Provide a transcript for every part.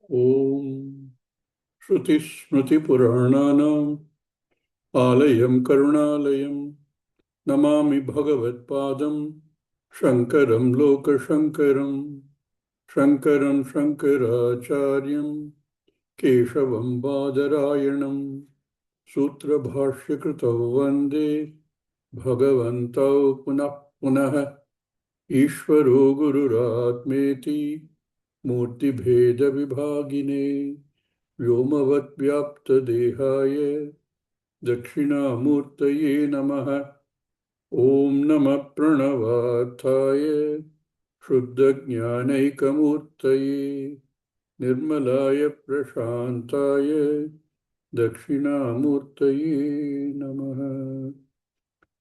Om Shruti Smriti Purananam Alayam Karunalayam Namami Bhagavat Padam Shankaram Loka Shankaram Shankaram Shankaracharyam Keshavam Badarayanam Sutra Bhashya Kritav Vande Bhagavantau Punah Punah Ishvaro Gururatmeti Murti Bheda Vibhagine Vyomavad Vyapta Dehaya Dakshinamurtaye Namaha Om Namah Pranavathaya Shuddha-jnanaikamurtaye Nirmalaya Prashantaya Dakshinamurtaye Namaha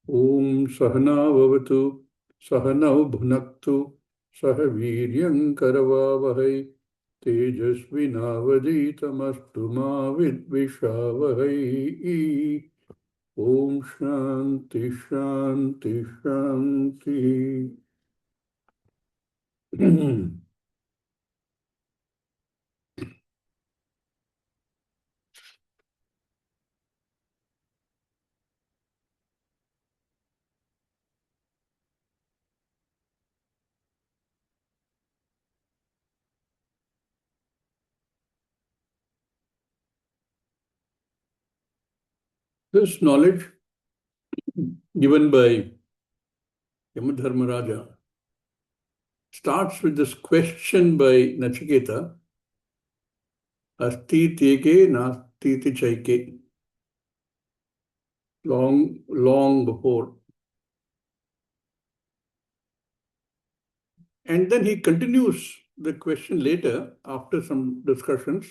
Om Sahana Vavatu Sahanau Bhunaktu Sahaviryam Karavavahai Tejasvinavaditamastu ma vidvishavahai. Om Shanti Shanti Shanti. This knowledge given by Yamadharmaraja starts with this question by Nachiketa, Asti teke nasti chaike. Long before. And then he continues the question later after some discussions,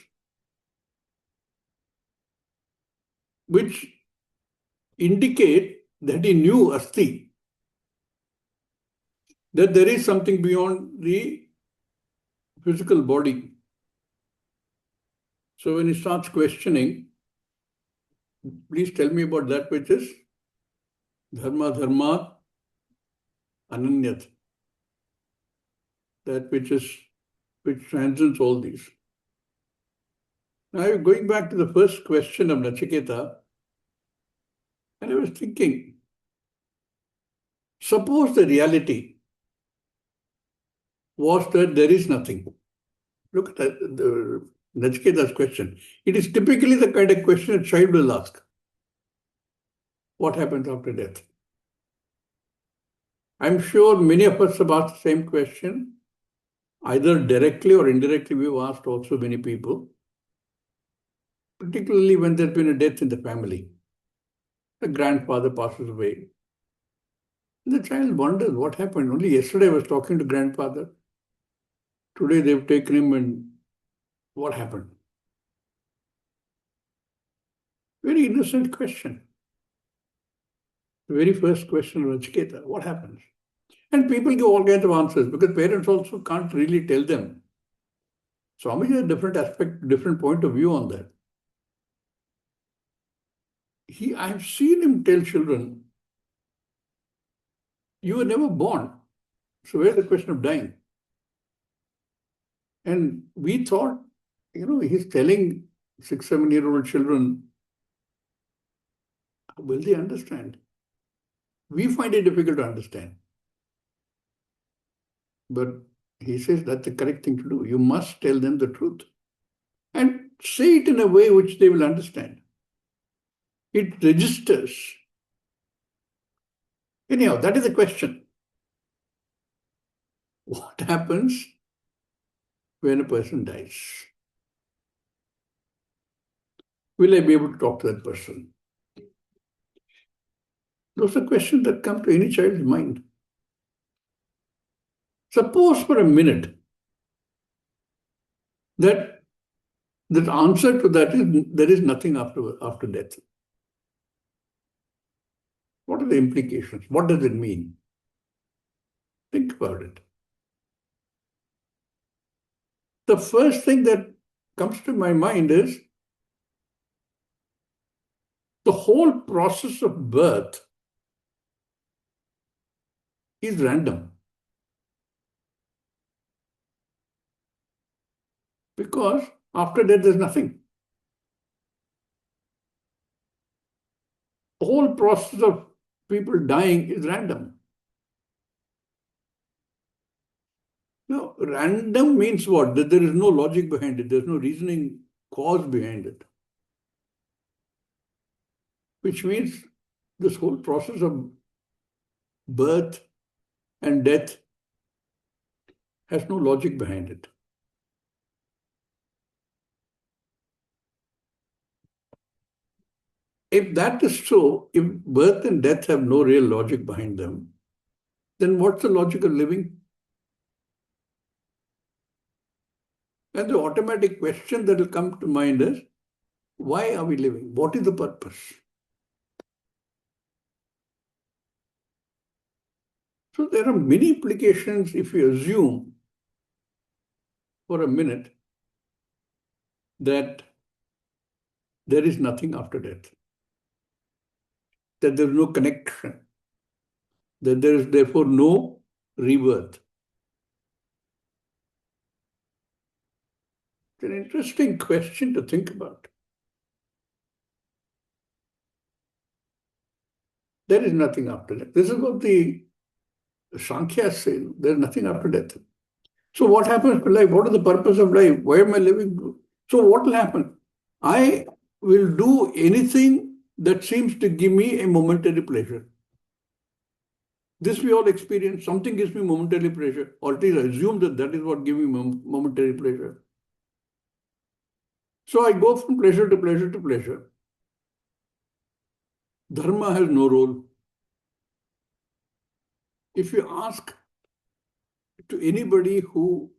which indicate that he knew Asti, that there is something beyond the physical body. So when he starts questioning, please tell me about that which is dharma dharma ananyat, that which transcends all these. Now going back to the first question of Nachiketa, and I was thinking, suppose the reality was that there is nothing. Look at the Nachiketa's question. It is typically the kind of question a child will ask. What happens after death? I'm sure many of us have asked the same question, either directly or indirectly. We've asked also many people, particularly when there's been a death in the family. The grandfather passes away. The child wonders what happened. Only yesterday I was talking to grandfather. Today they've taken him, and what happened? Very innocent question. The very first question of Nachiketa, what happens? And people give all kinds of answers because parents also can't really tell them. Swamiji has a different aspect, different point of view on that. I've seen him tell children, you were never born. So where's the question of dying? And we thought, he's telling 6, 7-year-old children, will they understand? We find it difficult to understand. But he says that's the correct thing to do. You must tell them the truth. And say it in a way which they will understand. It registers. Anyhow, that is the question. What happens when a person dies? Will I be able to talk to that person? Those are questions that come to any child's mind. Suppose for a minute that the answer to that is there is nothing after death. What are the implications? What does it mean? Think about it. The first thing that comes to my mind is the whole process of birth is random. Because after death, there's nothing. The whole process of people dying is random. No, random means what? That there is no logic behind it. There's no reasoning cause behind it. Which means this whole process of birth and death has no logic behind it. If that is so, if birth and death have no real logic behind them, then what's the logic of living? And the automatic question that will come to mind is, why are we living? What is the purpose? So there are many implications if you assume for a minute that there is nothing after death, that there is no connection, that there is therefore no rebirth. It's an interesting question to think about. There is nothing after death. This is what the Sankhya say. There is nothing after death. So what happens to life? What is the purpose of life? Why am I living? So what will happen? I will do anything that seems to give me a momentary pleasure. This we all experience. Something gives me momentary pleasure, or at least I assume that that is what gives me momentary pleasure. So I go from pleasure to pleasure to pleasure. Dharma has no role. If you ask to anybody who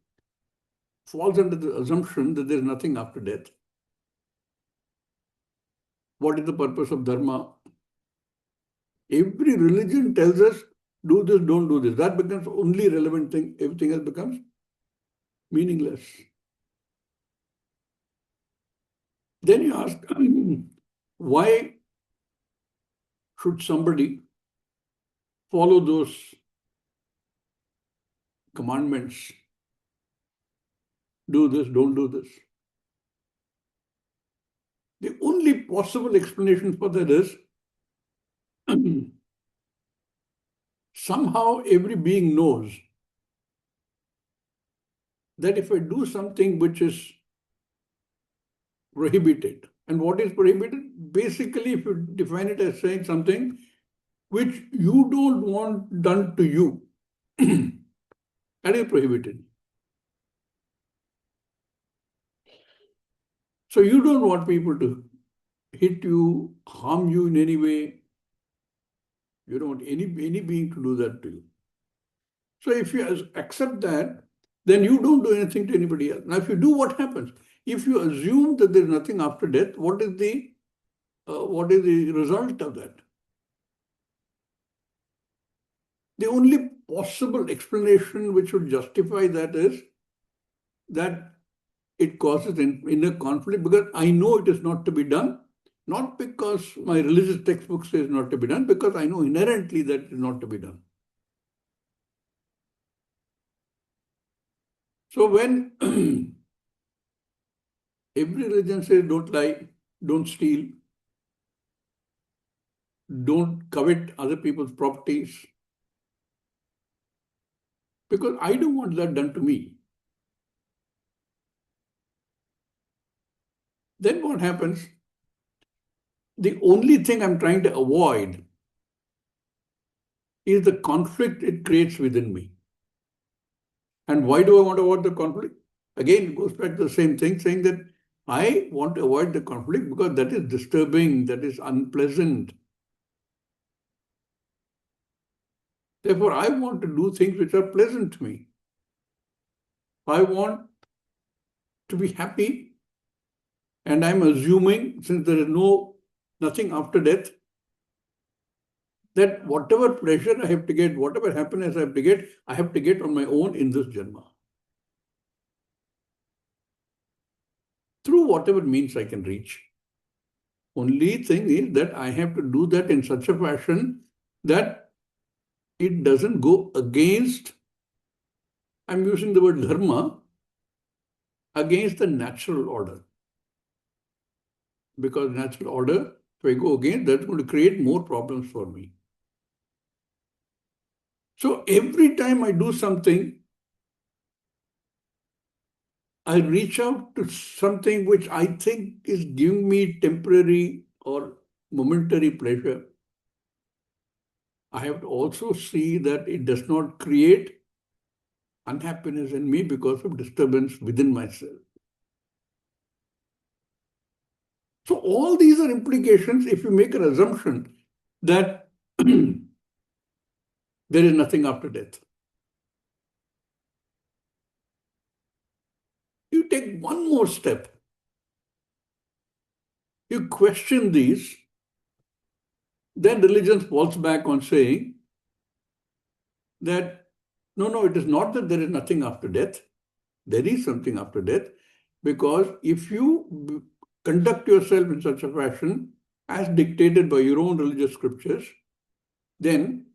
falls under the assumption that there is nothing after death, what is the purpose of dharma? Every religion tells us, do this, don't do this. That becomes only relevant thing. Everything else becomes meaningless. Then you ask, why should somebody follow those commandments? Do this, don't do this. The only possible explanation for that is somehow every being knows that if I do something which is prohibited, and what is prohibited? Basically, if you define it as saying something which you don't want done to you, that is prohibited. So you don't want people to hit you, harm you in any way. You don't want any being to do that to you. So if you accept that, then you don't do anything to anybody else. Now, if you do, what happens? If you assume that there is nothing after death, what is the result of that? The only possible explanation which would justify that is that it causes inner conflict because I know it is not to be done, not because my religious textbook says not to be done, because I know inherently that it is not to be done. So when every religion says don't lie, don't steal, don't covet other people's properties, because I don't want that done to me. Then what happens? The only thing I'm trying to avoid is the conflict it creates within me. And why do I want to avoid the conflict? Again, it goes back to the same thing, saying that I want to avoid the conflict because that is disturbing, that is unpleasant. Therefore, I want to do things which are pleasant to me. I want to be happy, and I'm assuming, since there is nothing after death, that whatever pleasure I have to get, whatever happiness I have to get on my own in this Janma. Through whatever means I can reach. Only thing is that I have to do that in such a fashion that it doesn't go against, I'm using the word dharma, against the natural order. Because natural order, if I go against, that's going to create more problems for me. So every time I do something, I reach out to something which I think is giving me temporary or momentary pleasure. I have to also see that it does not create unhappiness in me because of disturbance within myself. So all these are implications if you make an assumption that there is nothing after death. You take one more step. You question these, then religion falls back on saying that no, it is not that there is nothing after death. There is something after death, because if you conduct yourself in such a fashion as dictated by your own religious scriptures, then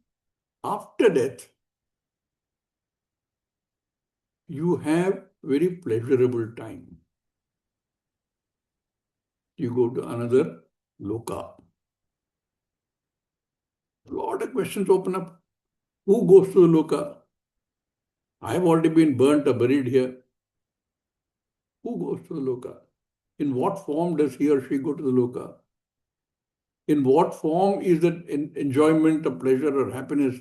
after death, you have very pleasurable time. You go to another loka. A lot of questions open up. Who goes to the loka? I have already been burnt or buried here. Who goes to the loka? In what form does he or she go to the loka? In what form is that enjoyment or pleasure or happiness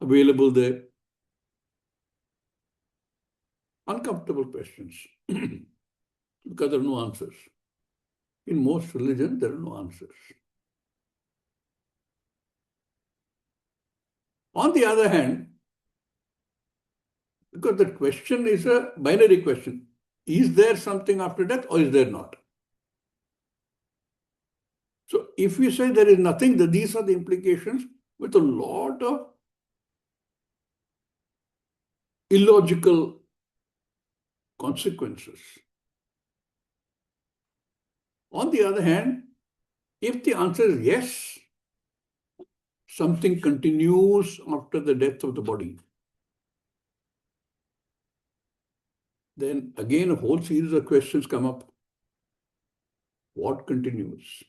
available there? Uncomfortable questions because there are no answers. In most religions, there are no answers. On the other hand, because the question is a binary question, is there something after death or is there not? So if we say there is nothing, then these are the implications with a lot of illogical consequences. On the other hand, if the answer is yes, something continues after the death of the body, then again a whole series of questions come up. What continues?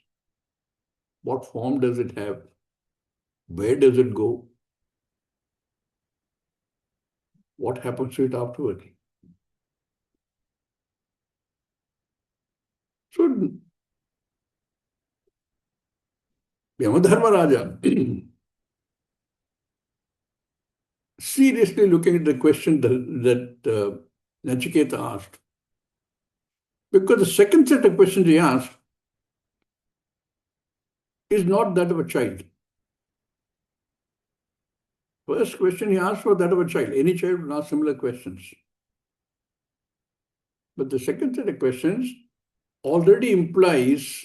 What form does it have? Where does it go? What happens to it afterwards? So, Yamadharmaraja, seriously looking at the question that Nachiketa asked, because the second set of questions he asked is not that of a child. First question he asked was that of a child. Any child would ask similar questions. But the second set of questions already implies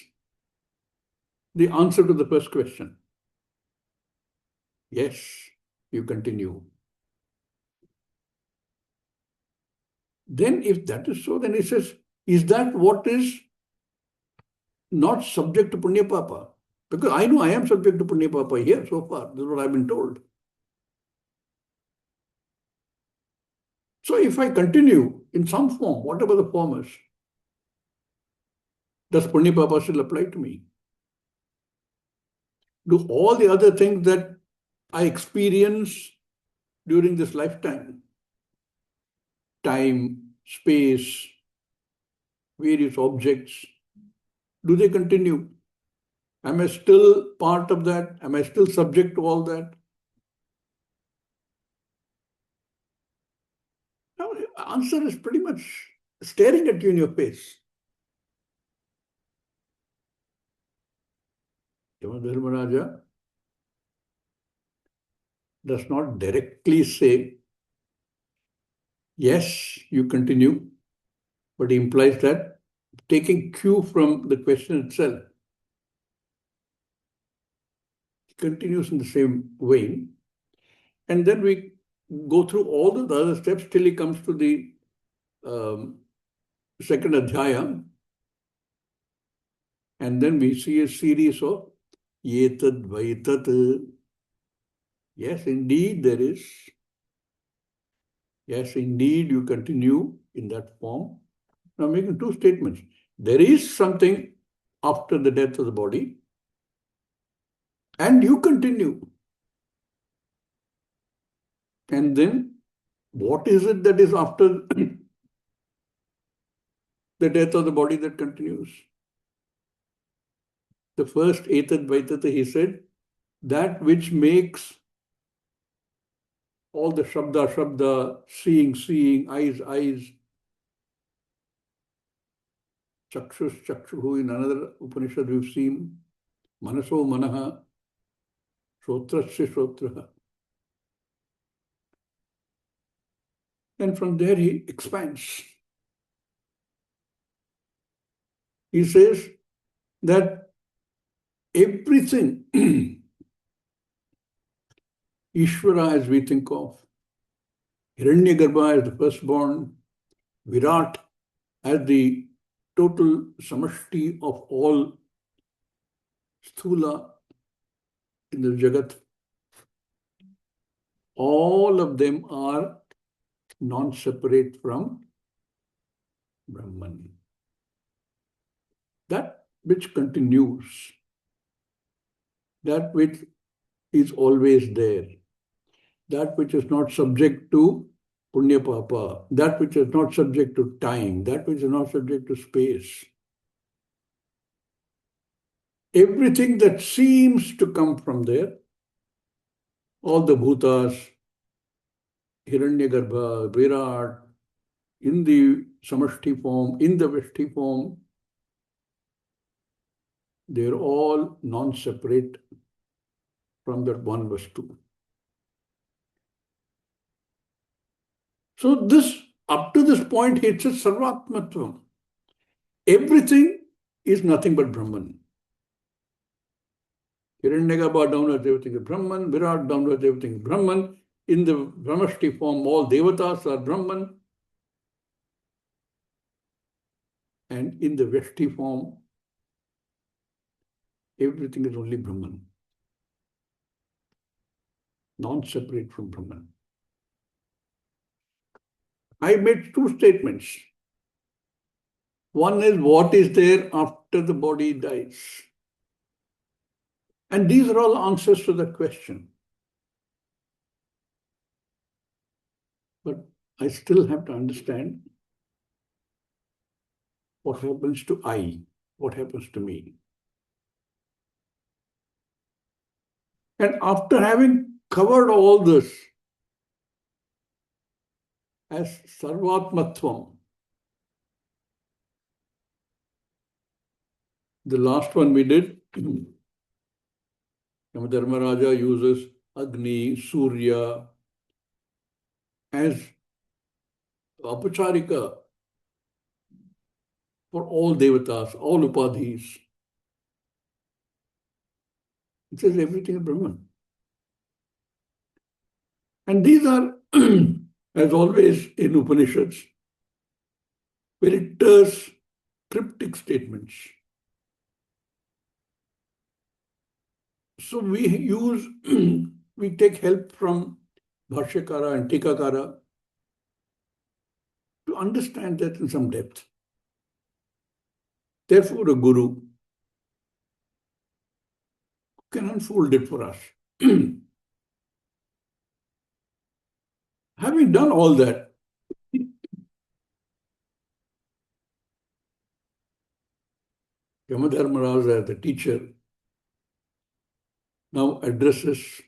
the answer to the first question. Yes, you continue. Then if that is so, then he says, is that what is not subject to Punya Papa? Because I know I am subject to Punya Papa here so far. This is what I've been told. So if I continue in some form, whatever the form is, does Punya Papa still apply to me? Do all the other things that I experience during this lifetime, time, space, various objects, do they continue? Am I still part of that? Am I still subject to all that? Now, the answer is pretty much staring at you in your face. Dharmaraja does not directly say, yes, you continue, but he implies that taking cue from the question itself, continues in the same vein. And then we go through all the other steps till he comes to the second adhyaya. And then we see a series of yetad vaitat. Yes, indeed there is. Yes, indeed you continue in that form. Now, I'm making two statements. There is something after the death of the body, and you continue. And then, what is it that is after the death of the body that continues? The first Etat Vaitata, he said, that which makes all the Shabda, seeing, eyes, Chakshuhu, in another Upanishad we've seen, Manaso Manaha, Shrotrasya Shrotraha. And from there he expands. He says that everything Ishvara as we think of, Hiranyagarbha as the firstborn, Virat as the total samashti of all sthula in the Jagat, all of them are non-separate from Brahman. That which continues, that which is always there, that which is not subject to punya papa, that which is not subject to time, that which is not subject to space. Everything that seems to come from there, all the bhutas, Hiranyagarbha, Virat, in the samashti form, in the veshti form, they're all non-separate from that one vastu. So this, up to this point, it's a sarvatmatvam. Everything is nothing but Brahman. Hiranyagarbha downwards, everything is Brahman. Virat downwards, everything is Brahman. In the Brahmashti form, all devatas are Brahman. And in the Veshti form, everything is only Brahman. Non-separate from Brahman. I made two statements. One is what is there after the body dies. And these are all answers to that question. But I still have to understand what happens to I, what happens to me. And after having covered all this as sarvatmatvam, the last one we did, Yamadharmaraja uses Agni, Surya as apacharika for all devatas, all upadhis. It says everything is Brahman. And these are, as always in Upanishads, very terse, cryptic statements. So we use, we take help from Bhashyakara and Tikakara to understand that in some depth. Therefore, a guru can unfold it for us. Having done all that, Yamadharmaraja, the teacher, now addresses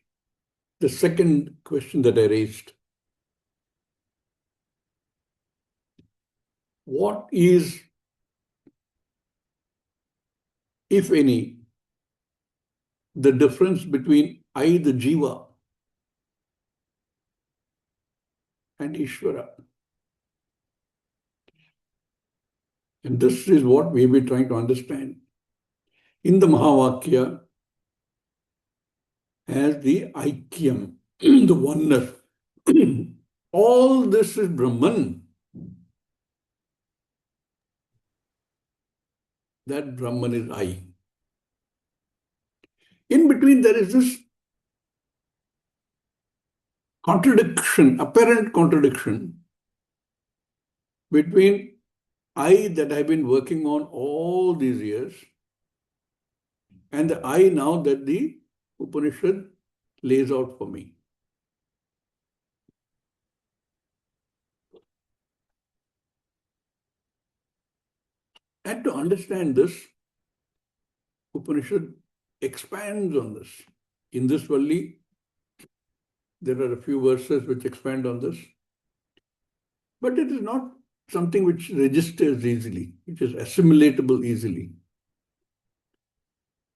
the second question that I raised. What is, if any, the difference between I, the Jiva, and Ishvara? And this is what we've been trying to understand in the Mahavakya as the Aikyam, the oneness. All this is Brahman. That Brahman is I. In between, there is this contradiction, apparent contradiction between I that I've been working on all these years and the I now that the Upanishad lays out for me. And to understand this, Upanishad expands on this. In this Valli, there are a few verses which expand on this. But it is not something which registers easily, which is assimilatable easily.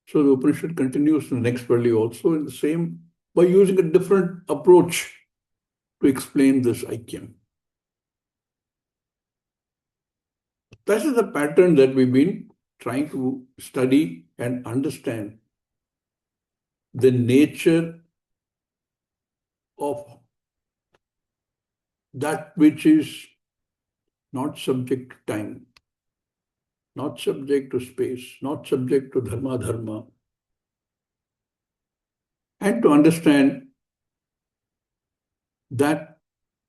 So the Upanishad continues in the next Valli also in the same, by using a different approach to explain this Aikyam. That is the pattern that we've been trying to study and understand the nature of that which is not subject to time, not subject to space, not subject to dharma, and to understand that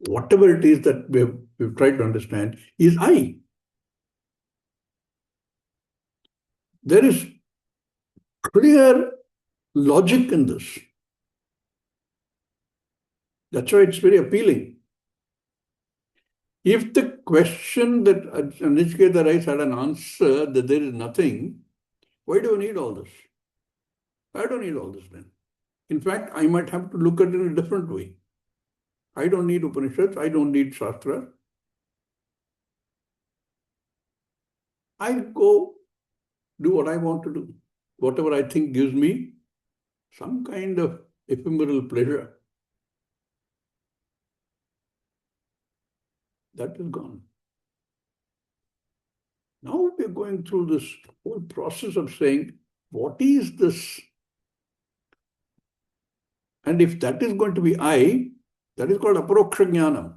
whatever it is that we've tried to understand is I. There is clear logic in this. That's why it's very appealing. If the question that Anichketa Rice had an answer that there is nothing, why do we need all this? I don't need all this then. In fact, I might have to look at it in a different way. I don't need Upanishads, I don't need Shastra. I go do what I want to do. Whatever I think gives me some kind of ephemeral pleasure. That is gone. Now we're going through this whole process of saying, what is this? And if that is going to be I, that is called aparoksha jnanam.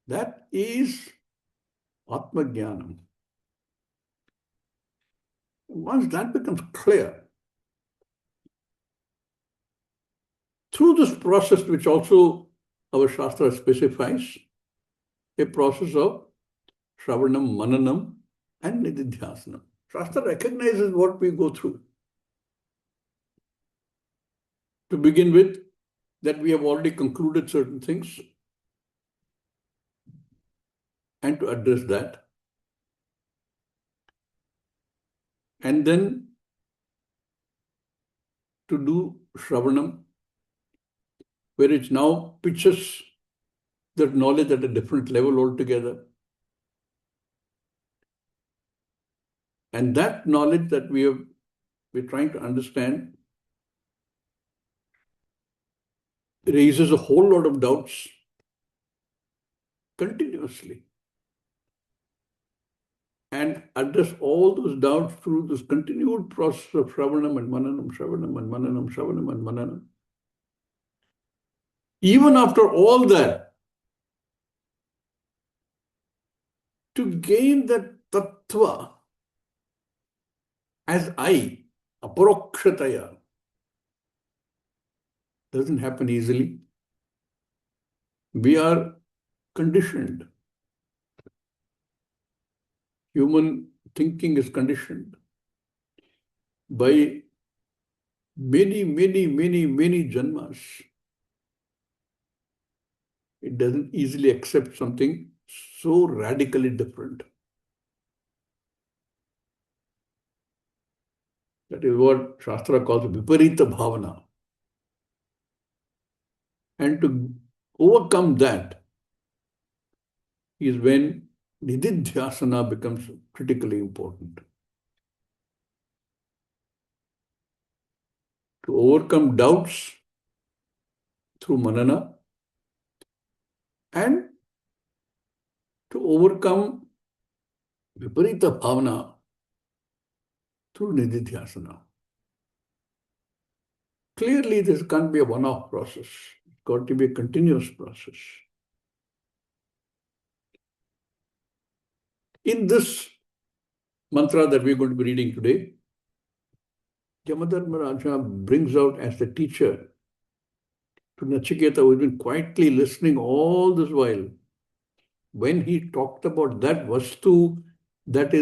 That is atma jnanam. Once that becomes clear, through this process, which also our Shastra specifies, a process of Shravanam, Mananam, and Nididhyasanam. Shastra recognizes what we go through. To begin with, that we have already concluded certain things, and to address that. And then to do Shravanam, where it now pitches that knowledge at a different level altogether. And that knowledge that we're trying to understand raises a whole lot of doubts continuously. And address all those doubts through this continued process of Shravanam and Mananam, Shravanam and Mananam, Shravanam and Mananam. Even after all that, to gain that tattva as I, aparokshataya, doesn't happen easily. We are conditioned. Human thinking is conditioned by many janmas. It doesn't easily accept something so radically different. That is what Shastra calls viparita bhavana. And to overcome that is when nididhyasana becomes critically important. To overcome doubts through manana and to overcome viparita bhavana through nididhyasana. Clearly, this can't be a one-off process. It's got to be a continuous process. In this mantra that we're going to be reading today, Yamadharmaraja brings out as the teacher to Nachiketa, who has been quietly listening all this while, when he talked about that vastu that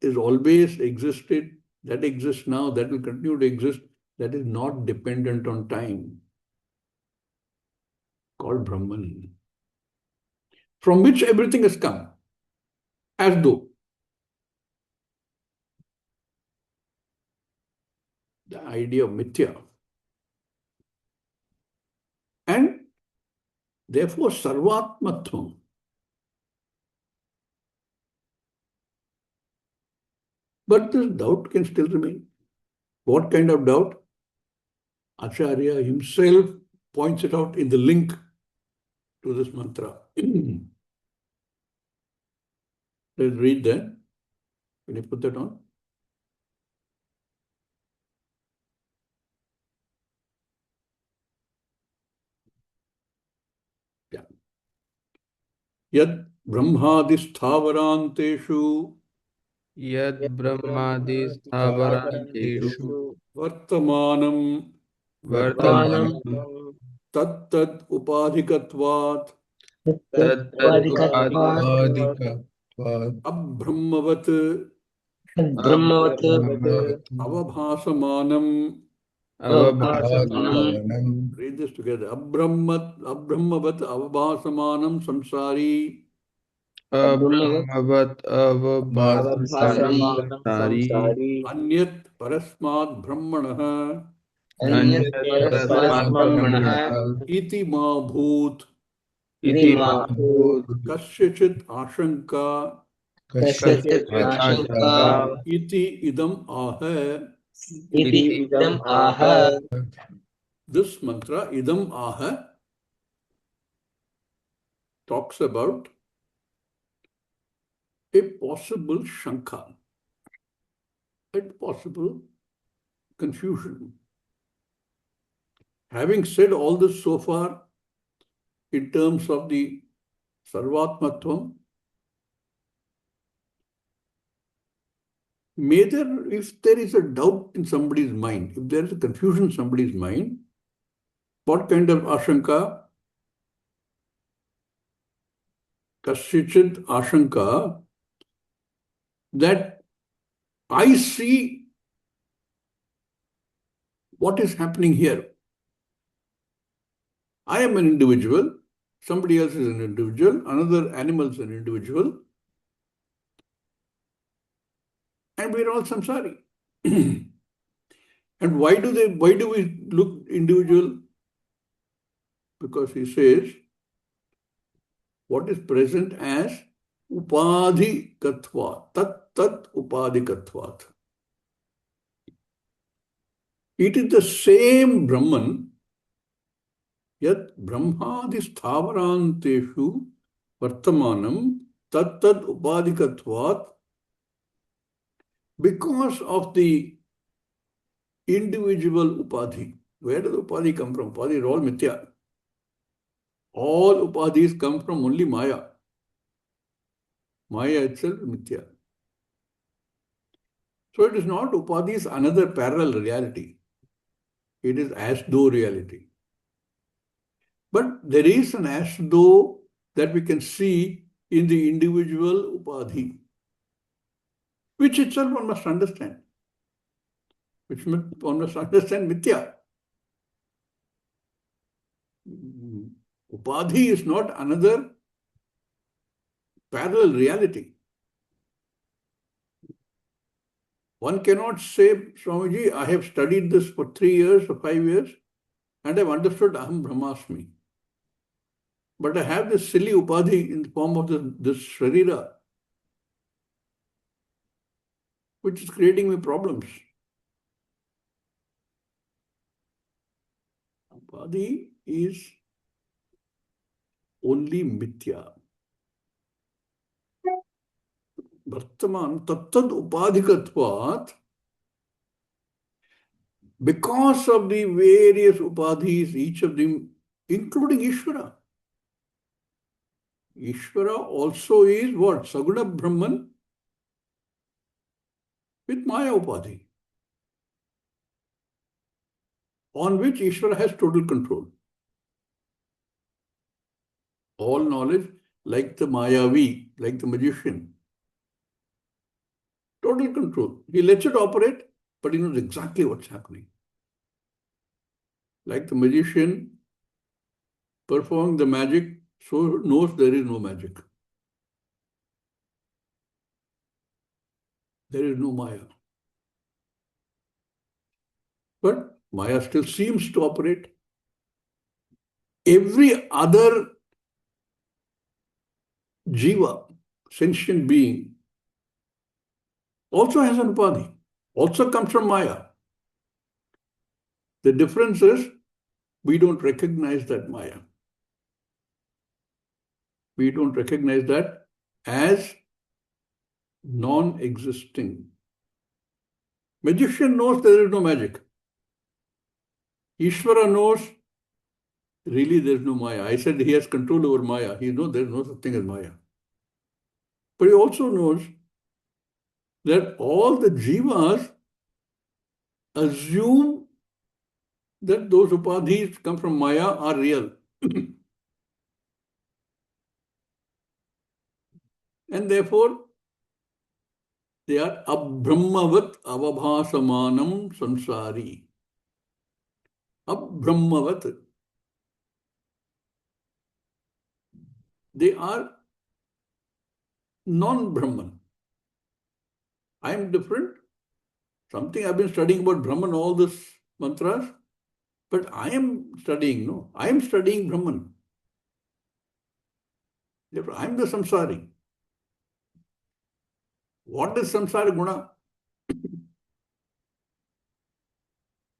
is always existed, that exists now, that will continue to exist, that is not dependent on time, called Brahman, from which everything has come, as though the idea of mithya. And therefore, sarvatmatvam. But this doubt can still remain. What kind of doubt? Acharya himself points it out in the link to this mantra. Let's read that. Can you put that on? Yeah. Yad brahmadisthavaranteshu Yad brahmadisthavaranteshu vartamanam vartamanam tattad upadhikatvat tattad तत्त्वादिकत्वात् upadhikatvat abrahmavat ब्रह्मवत् abhramavatu avabhasamanam. अवभासमानं avabhasamanam Read this together. Abrahmavat avabhasamanam samsari ब्रह्मवत् abhramavat avabhasamanam अवभासमानं samsari संसारी anyat parasmad brahmanah अन्यत् अन्यत् परस्मात् परस्मन्मनः ब्रह्मणः iti ma bhoot इति इति मा माभूत् kasyachit ashanka कस्यचित् कस्यचित् आशङ्का आशङ्का iti idam aha. इति इदम् आह. This mantra, idam aha, talks about a possible shanka, a possible confusion. Having said all this so far in terms of the sarvatmatvam, if there is a doubt in somebody's mind, if there is a confusion in somebody's mind, what kind of ashanka? Kasyichit ashanka, that I see what is happening here. I am an individual, somebody else is an individual, another animal is an individual, and we are all samsari. And why do we look individual? Because he says what is present as upadhi katvat, tat upadhi katvat. It is the same Brahman, yat brahmadi sthavaranteshu vartamanam tat upadhi katvat, because of the individual upadhi. Where does upadhi come from? Upadhi is all mithya. All upadhis come from only Maya. Maya itself is mithya. So it is not upadhi is another parallel reality. It is as though reality. But there is an as though that we can see in the individual upadhi, which itself one must understand. Which one must understand mithya. Upadhi is not another parallel reality. One cannot say, Swamiji, I have studied this for 3 years or 5 years and I have understood Aham Brahmasmi. But I have this silly upadhi in the form of this sharira, which is creating me problems. Upadhi is only mithya. Vartaman tattad upadhikatvat, because of the various upadhis, each of them, including Ishvara. Ishvara also is what? Saguna Brahman with Maya upadhi. on which Ishvara has total control. All knowledge, like the Mayavi, like the magician. Total control. He lets it operate, but he knows exactly what's happening. Like the magician performing the magic, so knows there is no magic. There is no Maya. But Maya still seems to operate. Every other jiva, sentient being, also has an upadhi, also comes from Maya. The difference is we don't recognize that Maya. We don't recognize that as non-existing. Magician knows there is no magic. Ishvara knows really there is no Maya. I said he has control over Maya. He knows there is no such thing as Maya. But he also knows that all the jivas assume that those upadhis come from Maya are real. And therefore, they are abbrahmavat avabhasamanam samsari. Abbrahmavat. They are non-Brahman. I am different. Something I've been studying about Brahman, all this mantras, but I am studying, no, I am studying Brahman. Therefore, I am the samsari. What is samsara guna?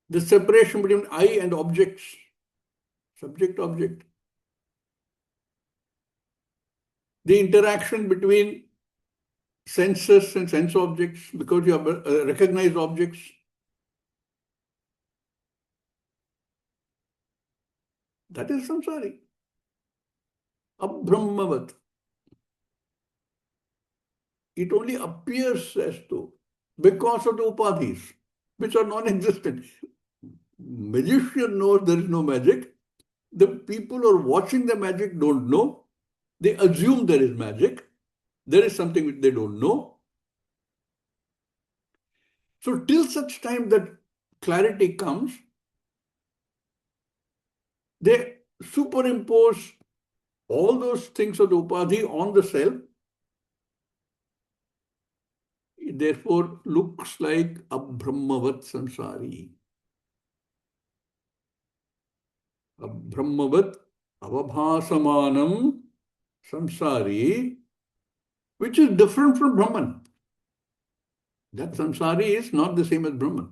The separation between I and objects, subject-object. The interaction between senses and sense objects because you have recognized objects. That is samsari. Abbrahmavat. It only appears as though because of the upadhis, which are non-existent. Magician knows there is no magic. The people who are watching the magic don't know. They assume there is magic. There is something which they don't know. So till such time that clarity comes, they superimpose all those things of the upadhi on the self. It therefore looks like abbrahmavat samsari. Abbrahmavat avabhasamanam samsari, which is different from Brahman. That samsari is not the same as Brahman.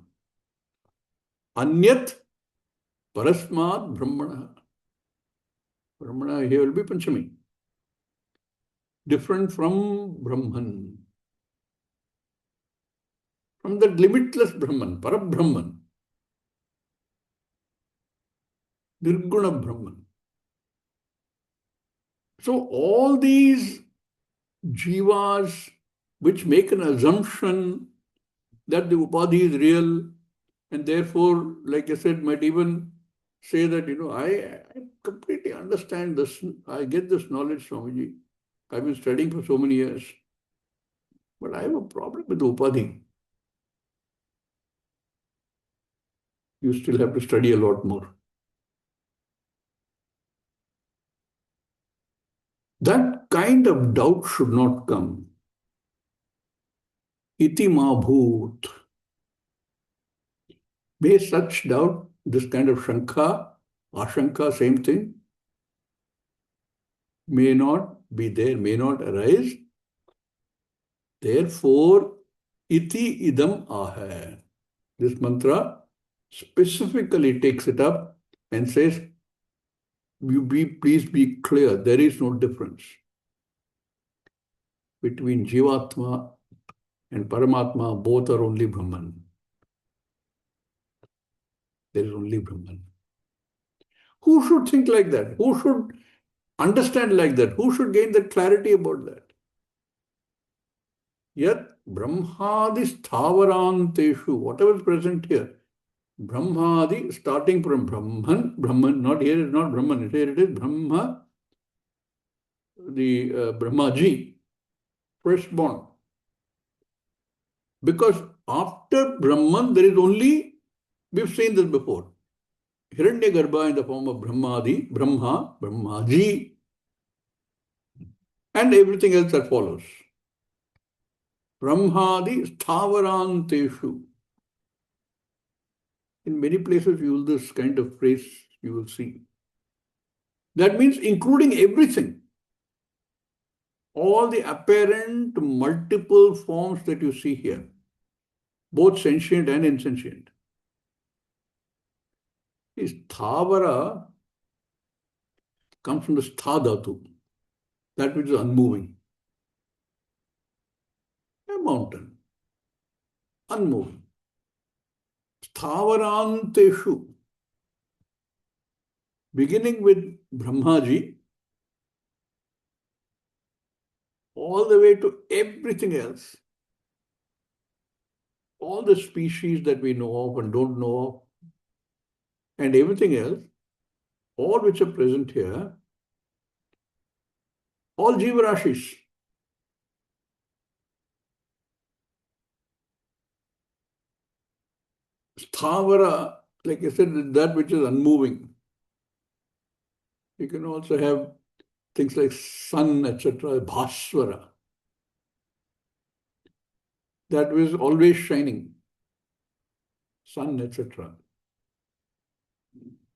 Anyat parasmat brahmana. Brahmana here will be Panchami. Different from Brahman. From the limitless Brahman, Parabrahman. Nirguna Brahman. So all these jivas which make an assumption that the upadhi is real and therefore, like I said, might even say that, I completely understand this. I get this knowledge, Swamiji. I've been studying for so many years. But I have a problem with the upadhi. You still have to study a lot more. That kind of doubt should not come. Iti ma bhoot. May such doubt, this kind of shanka, ashanka, same thing, may not be there, may not arise. Therefore, iti idam aha. This mantra specifically takes it up and says, please be clear, there is no difference between Jivatma and Paramatma, both are only Brahman. There is only Brahman. Who should think like that? Who should understand like that? Who should gain that clarity about that? Yet Brahmadis thavaranteshu, whatever is present here, Brahmadi, starting from Brahman, not here is not Brahman, here it is Brahma, the Brahmaji, firstborn. Because after Brahman, there is only, we've seen this before, Hiranyagarbha in the form of Brahmadi, Brahma, Brahmaji, and everything else that follows. Brahmadi sthavaranteshu. In many places, you will this kind of phrase you will see. That means including everything. All the apparent multiple forms that you see here, both sentient and insentient. This thavara comes from the stha dhatu, that which is unmoving. A mountain, unmoving. Sthavaranteshu, beginning with Brahmaji, all the way to everything else, all the species that we know of and don't know of, and everything else, all which are present here, all jivarashis. Sthavara, like I said, that which is unmoving. You can also have things like sun, etc., bhaswara. That was always shining. Sun, etc.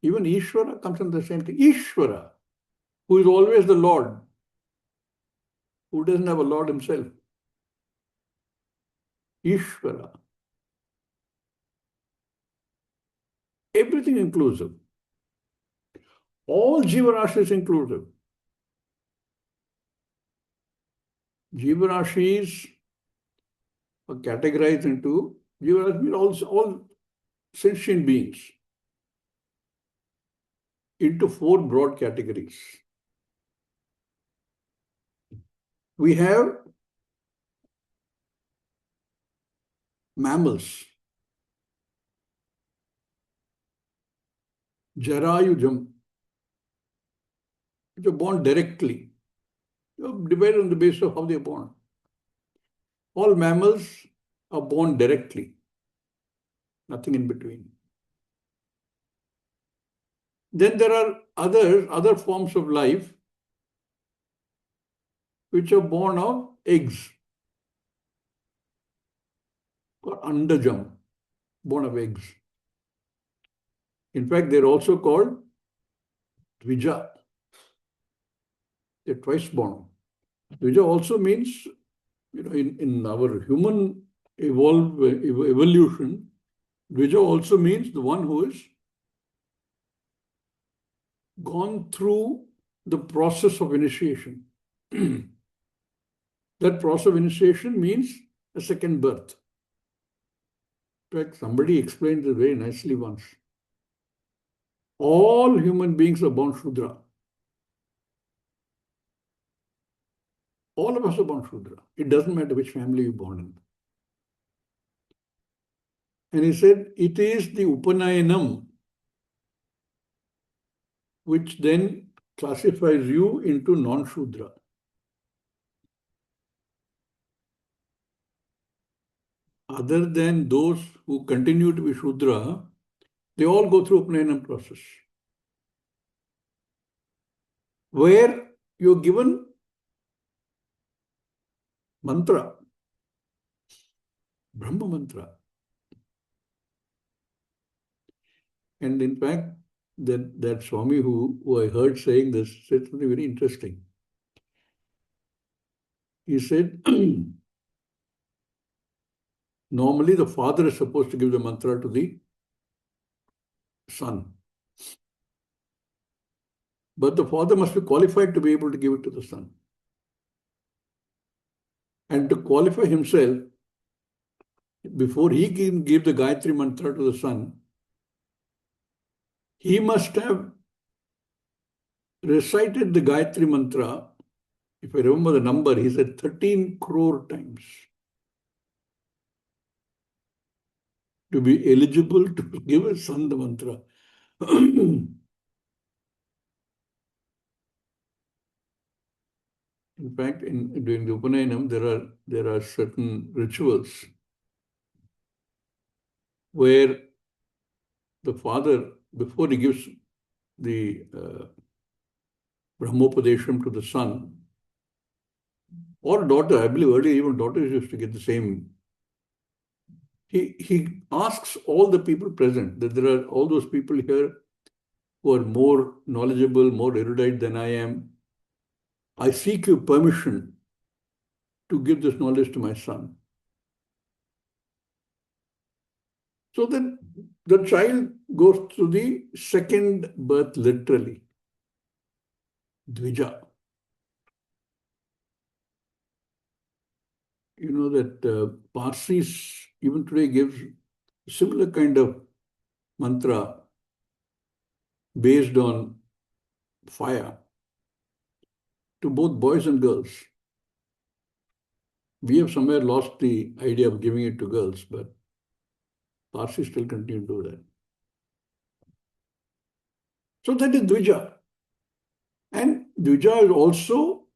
Even Ishvara comes in the same thing. Ishvara, who is always the Lord, who doesn't have a Lord himself. Ishvara. Everything inclusive. All Jivarashis inclusive. Jivarashis are categorized into, Jivarashis mean also all sentient beings, into four broad categories. We have mammals, Jarayujam, which are born directly. You divide on the basis of how they are born. All mammals are born directly, nothing in between. Then there are other forms of life which are born of eggs, called andajam, born of eggs. In fact, they're also called dvija. They're twice born. Dvija also means, in our human evolution, dvija also means the one who is gone through the process of initiation. That process of initiation means a second birth. In fact, somebody explained this very nicely once. All human beings are born Shudra. All of us are born Shudra. It doesn't matter which family you're born in. And he said, it is the Upanayanam which then classifies you into non-Shudra. Other than those who continue to be Shudra, they all go through Upanayanam process, where you're given mantra, Brahma mantra. And in fact, that Swami who I heard saying this said something very interesting. He said, normally the father is supposed to give the mantra to the son. But the father must be qualified to be able to give it to the son. And to qualify himself, before he can give the Gayatri mantra to the son, he must have recited the Gayatri mantra, if I remember the number, he said 13 crore times. to be eligible to give his son the mantra. In fact, during the Upanayam, there are certain rituals where the father, before he gives the Brahmopadesham to the son or daughter, I believe earlier even daughters used to get the same. He asks all the people present, that there are all those people here who are more knowledgeable, more erudite than I am. I seek your permission to give this knowledge to my son. So then the child goes to the second birth literally, Dvija. You know that Parsis even today gives similar kind of mantra based on fire to both boys and girls. We have somewhere lost the idea of giving it to girls, but Parsis still continue to do that. So that is Dvija. And Dvija is also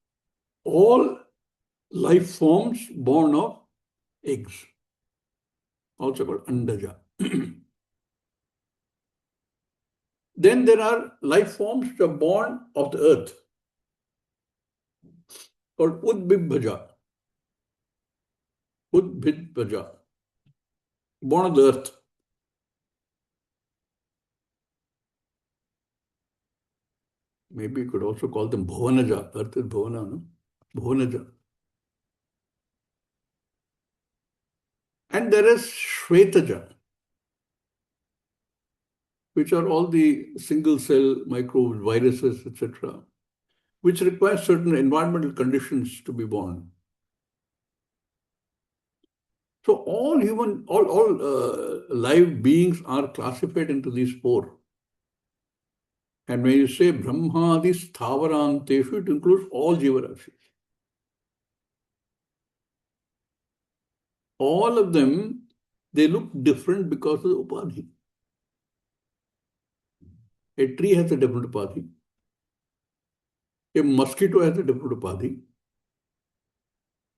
all life forms born of eggs, also called Andaja. Then there are life forms which are born of the earth, called Udbibhaja. Udbibhaja, born of the earth. Maybe you could also call them Bhuvanaja. Earth is Bhuvana, no? Bhuvanaja. And there is Shvetaja, which are all the single cell microbes, viruses, etc., which require certain environmental conditions to be born. So all live beings are classified into these four. And when you say Brahmadi Sthavaranteshu, it includes all Jivarashis. All of them, they look different because of the Upadhi. A tree has a different Upadhi. A mosquito has a different Upadhi.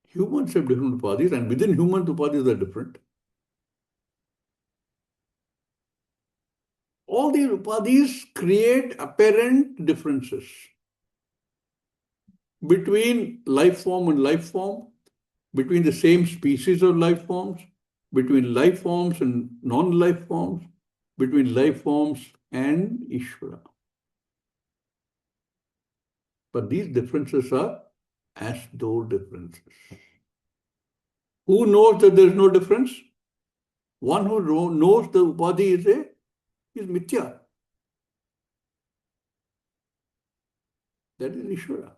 Humans have different Upadhis, and within humans, Upadhis are different. All these Upadhis create apparent differences between life form and life form, between the same species of life forms, between life forms and non-life forms, between life forms and Ishvara. But these differences are as though differences. Who knows that there is no difference? One who knows the Upadhi is Mithya. That is Ishvara.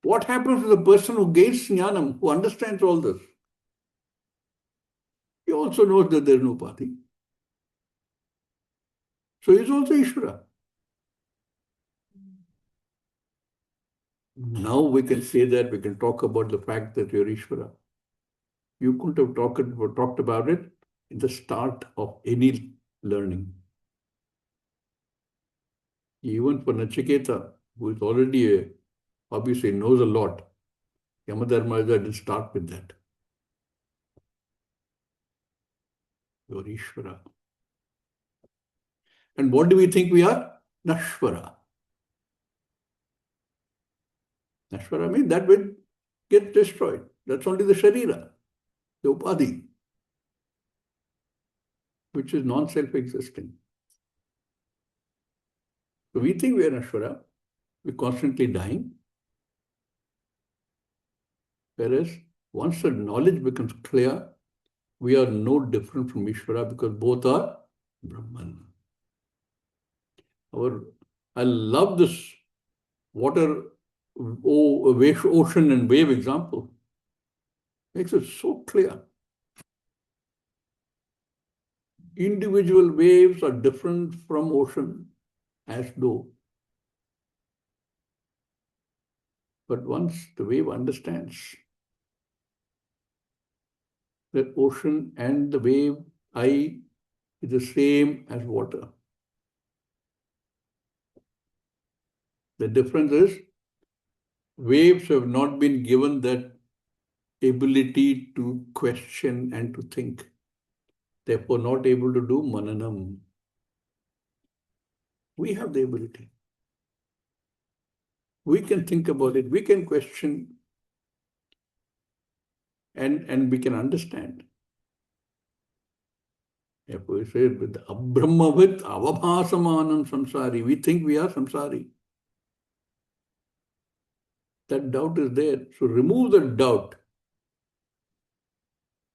What happens to the person who gains jnanam, who understands all this? He also knows that there is no Upadhi. So he is also Ishvara. Now we can say that, we can talk about the fact that you're Ishvara. You couldn't have talked about it in the start of any learning. Even for Nachiketa, who is already obviously knows a lot, Yamadharmaraja didn't start with that. You're Ishvara. And what do we think we are? Nashvara. Nashvara means that will get destroyed. That's only the Sharira, the Upadhi, which is non-self-existing. So we think we are Nashvara, we're constantly dying. Whereas once the knowledge becomes clear, we are no different from Ishvara because both are Brahman. I love this water, ocean and wave example. Makes it so clear. Individual waves are different from ocean, as though. But once the wave understands The ocean and the wave, I, is the same as water. The difference is waves have not been given that ability to question and to think. Therefore, not able to do mananam. We have the ability. We can think about it, we can question, and we can understand. Therefore, we say with abrahmavat avabhasamanam samsari. We think we are samsari. That doubt is there. So remove the doubt.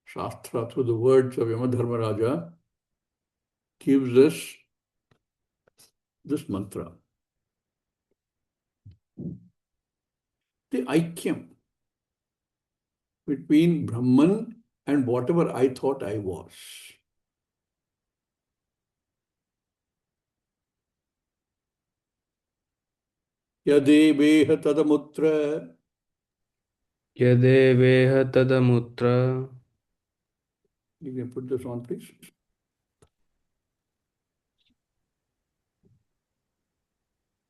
Shastra, through the words of Yamadharmaraja, gives us this mantra. The aikyam between Brahman and whatever I thought I was. Yadeveha tadamutra. Yadeveha tadamutra. You can put this on, please.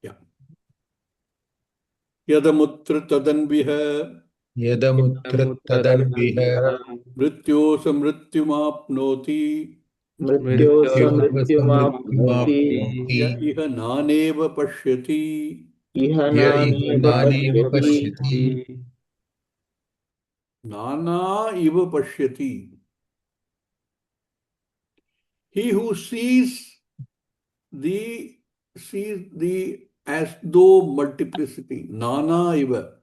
Yeah. Yadamutra tadanviha. Yadamutra tadanviha. Mrityo samrityumapnoti. Mrityo Mrityosamrityumapnoti. samrityumapnoti. Ya iha naneva pashyati. Iha Ya iha naneva naneva pashyati. pashyati. Nana iva pashyati. He who sees the as though multiplicity. Nana iva.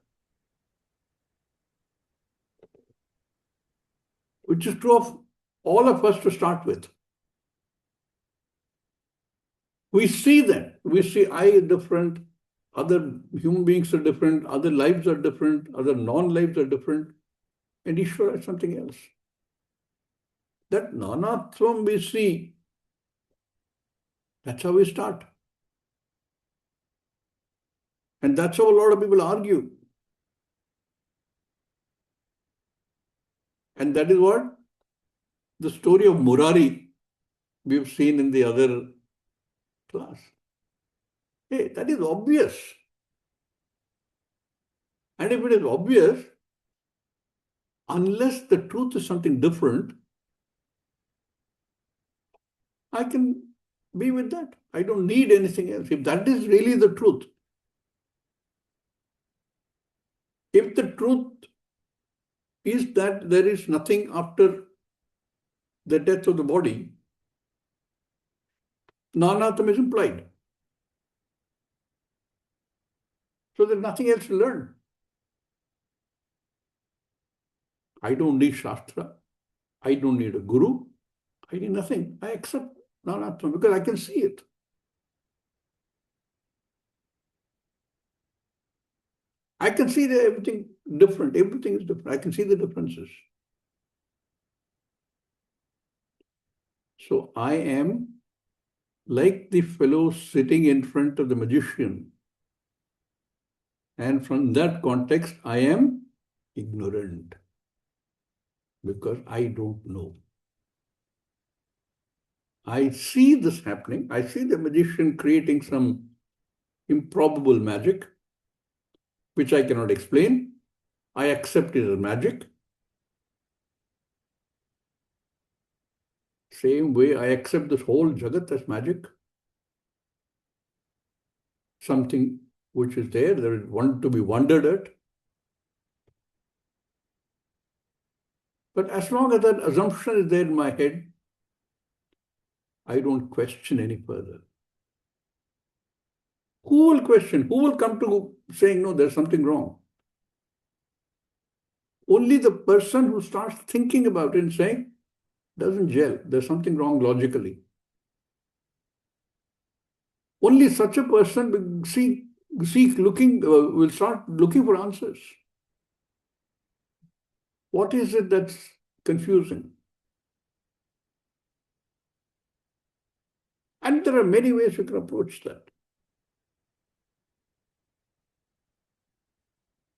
Which is true of all of us to start with. We see that. We see I is different, other human beings are different, other lives are different, other non-lives are different, and Ishvara is something else. That nanatvam we see, that's how we start. And that's how a lot of people argue. And that is what the story of Murari we've seen in the other class. Hey, that is obvious. And if it is obvious, unless the truth is something different, I can be with that. I don't need anything else. If that is really the truth, if the truth is that there is nothing after the death of the body, nanatam is implied. So there's nothing else to learn. I don't need Shastra. I don't need a guru. I need nothing. I accept nanatam because I can see it. I can see that everything different. Everything is different. I can see the differences. So I am like the fellow sitting in front of the magician. And from that context, I am ignorant because I don't know. I see this happening. I see the magician creating some improbable magic, which I cannot explain. I accept it as magic. Same way I accept this whole Jagat as magic. Something which is there is one to be wondered at. But as long as that assumption is there in my head, I don't question any further. Who will question? Who will come to saying, no, there's something wrong? Only the person who starts thinking about it and saying, doesn't gel, there's something wrong logically. Only such a person will start looking for answers. What is it that's confusing? And there are many ways you can approach that.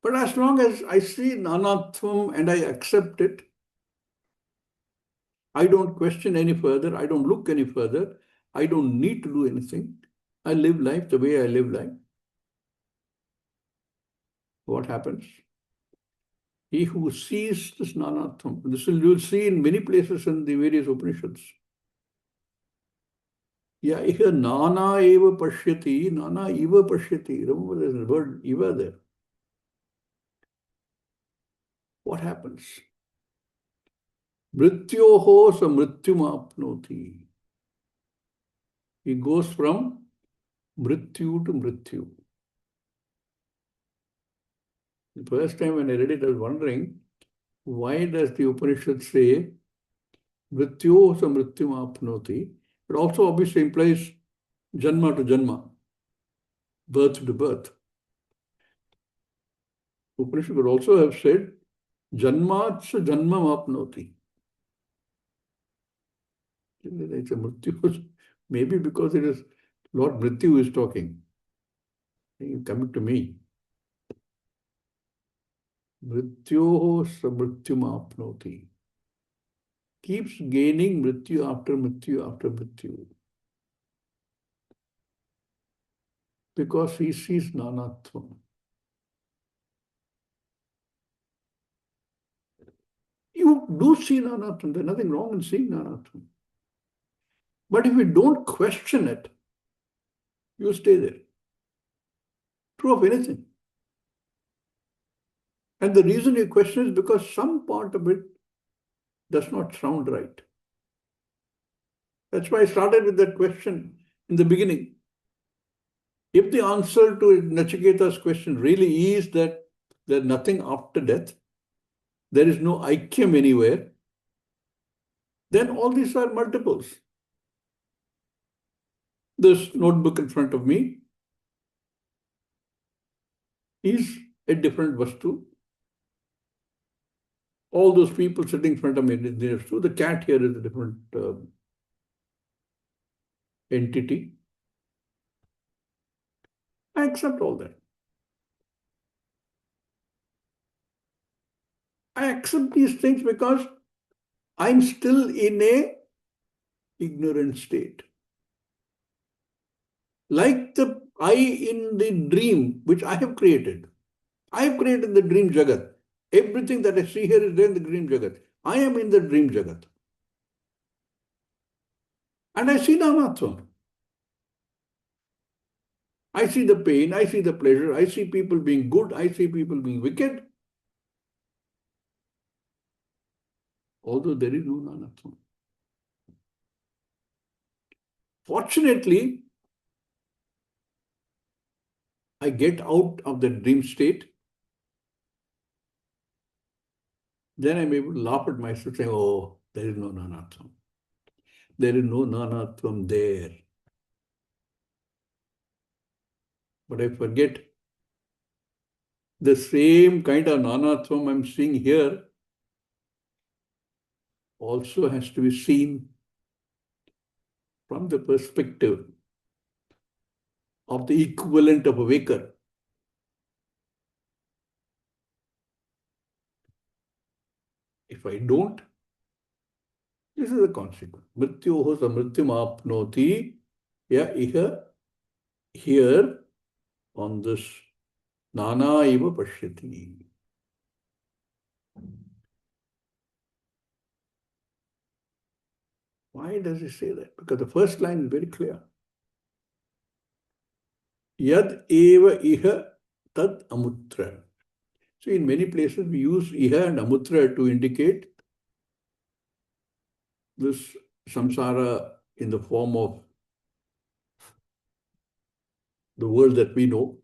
But as long as I see nanatvam and I accept it, I don't question any further. I don't look any further. I don't need to do anything. I live life the way I live life. What happens? He who sees this nanatvam, you will see in many places in the various Upanishads. Yeah, iha nana eva pashyati, nana eva pashyati. Remember there's the word eva there. What happens? Mrityoho sa mrityumapnoti. He goes from mrityu to mrityu. The first time when I read it, I was wondering, why does the Upanishad say mrityoho sa mrityumapnoti? It also obviously implies janma to janma, birth to birth. Upanishad would also have said janmat sa janmam apnoti. It's a mrityu. Maybe because it is Lord Mrityu is talking. He's coming to me. Mrityoho sa mrityum apnoti. Keeps gaining mrityu after mrityu after mrityu. Because he sees nanatvam. You do see nanatvam. There's nothing wrong in seeing nanatvam. But if you don't question it, you stay there. True of anything. And the reason you question is because some part of it does not sound right. That's why I started with that question in the beginning. If the answer to Nachiketa's question really is that there's nothing after death, there is no aikyam anywhere, then all these are multiples. This notebook in front of me is a different vastu. All those people sitting in front of me is there too. The cat here is a different entity. I accept all that. I accept these things because I'm still in a ignorant state. Like the I in the dream, which I have created. I have created the dream jagat. Everything that I see here is there in the dream jagat. I am in the dream jagat. And I see nanatvam. I see the pain, I see the pleasure, I see people being good, I see people being wicked. Although there is no nanatvam. Fortunately, I get out of the dream state. Then I'm able to laugh at myself saying, oh, there is no nanatvam. There is no nanatvam there. But I forget the same kind of nanatvam I'm seeing here also has to be seen from the perspective of the equivalent of a waker. If I don't, this is the consequence. Mrityoho samrityam apnoti. Yeah, here on this nana eva pashyati. Why does he say that? Because the first line is very clear. Yad eva iha tad amutra. So in many places we use iha and amutra to indicate this samsara in the form of the world that we know,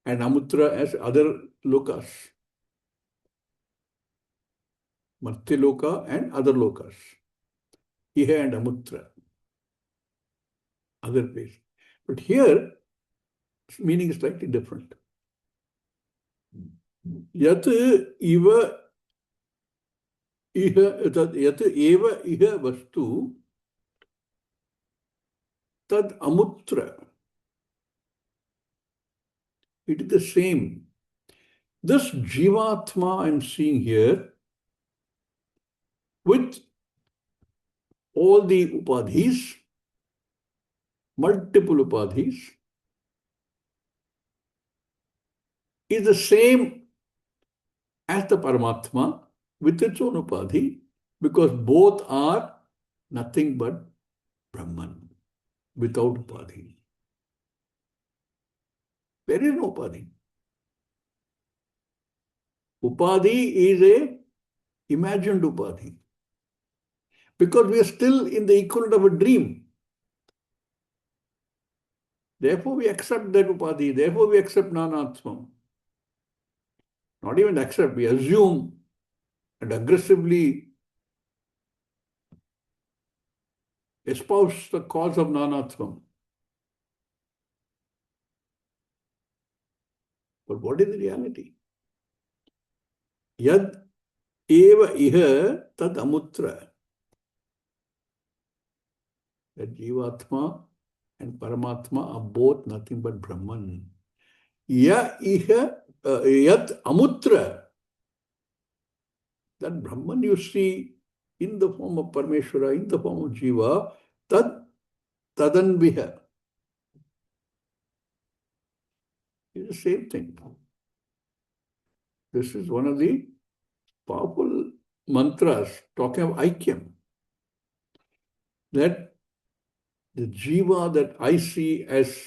and amutra as other lokas, Martya and other lokas, iha and amutra, other place. But here, meaning is slightly different. Yat eva iha, yat eva iha vastu tad amutra. It is the same. This Jivatma I'm seeing here with all the upadhis, multiple upadhis, is the same as the Paramatma with its own upadhi, because both are nothing but Brahman without upadhi. There is no upadhi. Upadhi is a imagined upadhi, because we are still in the equivalent of a dream. Therefore, we accept that upadhi. Therefore, we accept nanatvam. Not even accept, we assume and aggressively espouse the cause of nanatvam. But what is the reality? Yad eva iha tad amutra. That Jivatma and Paramatma are both nothing but Brahman. Ya iha yad amutra. That Brahman you see in the form of Parameshwara, in the form of Jiva, tadanviha. It's the same thing. This is one of the powerful mantras talking of Aikyam. That the Jiva that I see as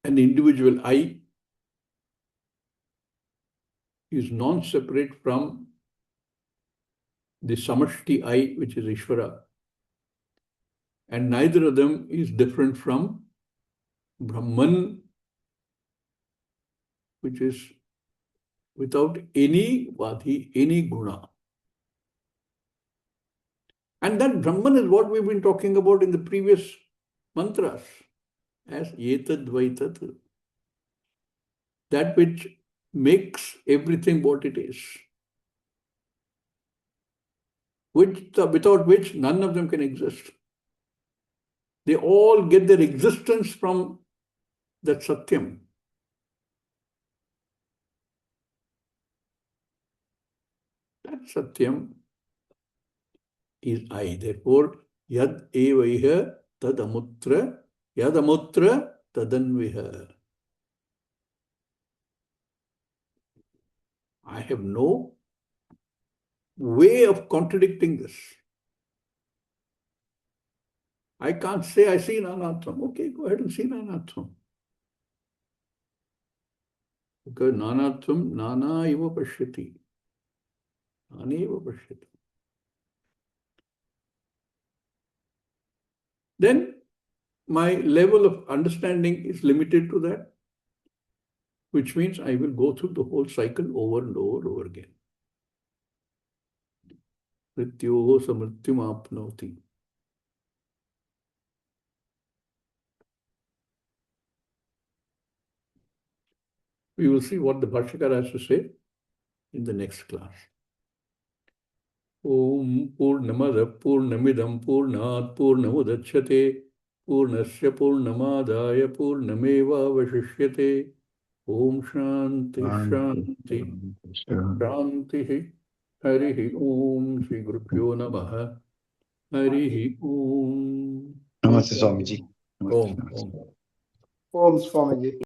an individual I is non-separate from the Samashti I, which is Ishvara. And neither of them is different from Brahman, which is without any vadhi, any guna. And that Brahman is what we've been talking about in the previous mantras as Etad Vaitat. That which makes everything what it is. Without which none of them can exist. They all get their existence from that Satyam. That Satyam is I. Therefore, Yad Evaiha Tad Amutra, Yad Amutra Tadanviha. I have no way of contradicting this. I can't say I see Nanatvam. Okay, go ahead and see Nanatvam. Because Nanatvam, Nana Iva Pashyati. Nana Iva Pashyati. Then my level of understanding is limited to that, which means I will go through the whole cycle over and over and over again. Mrityoho samrityum apnoti. We will see what the Bhashyakara has to say in the next class. Om Purnamada Purnamidam Purnat Purnamudachyate Purnasya Purnamadaya Purnameva Vashishyate. Om Shanti Shanti Shanti. Harihi Om Shri Gurubhyo Namaha. Harihi Om. Namaste Swamiji. Om. Om. Om Swamiji.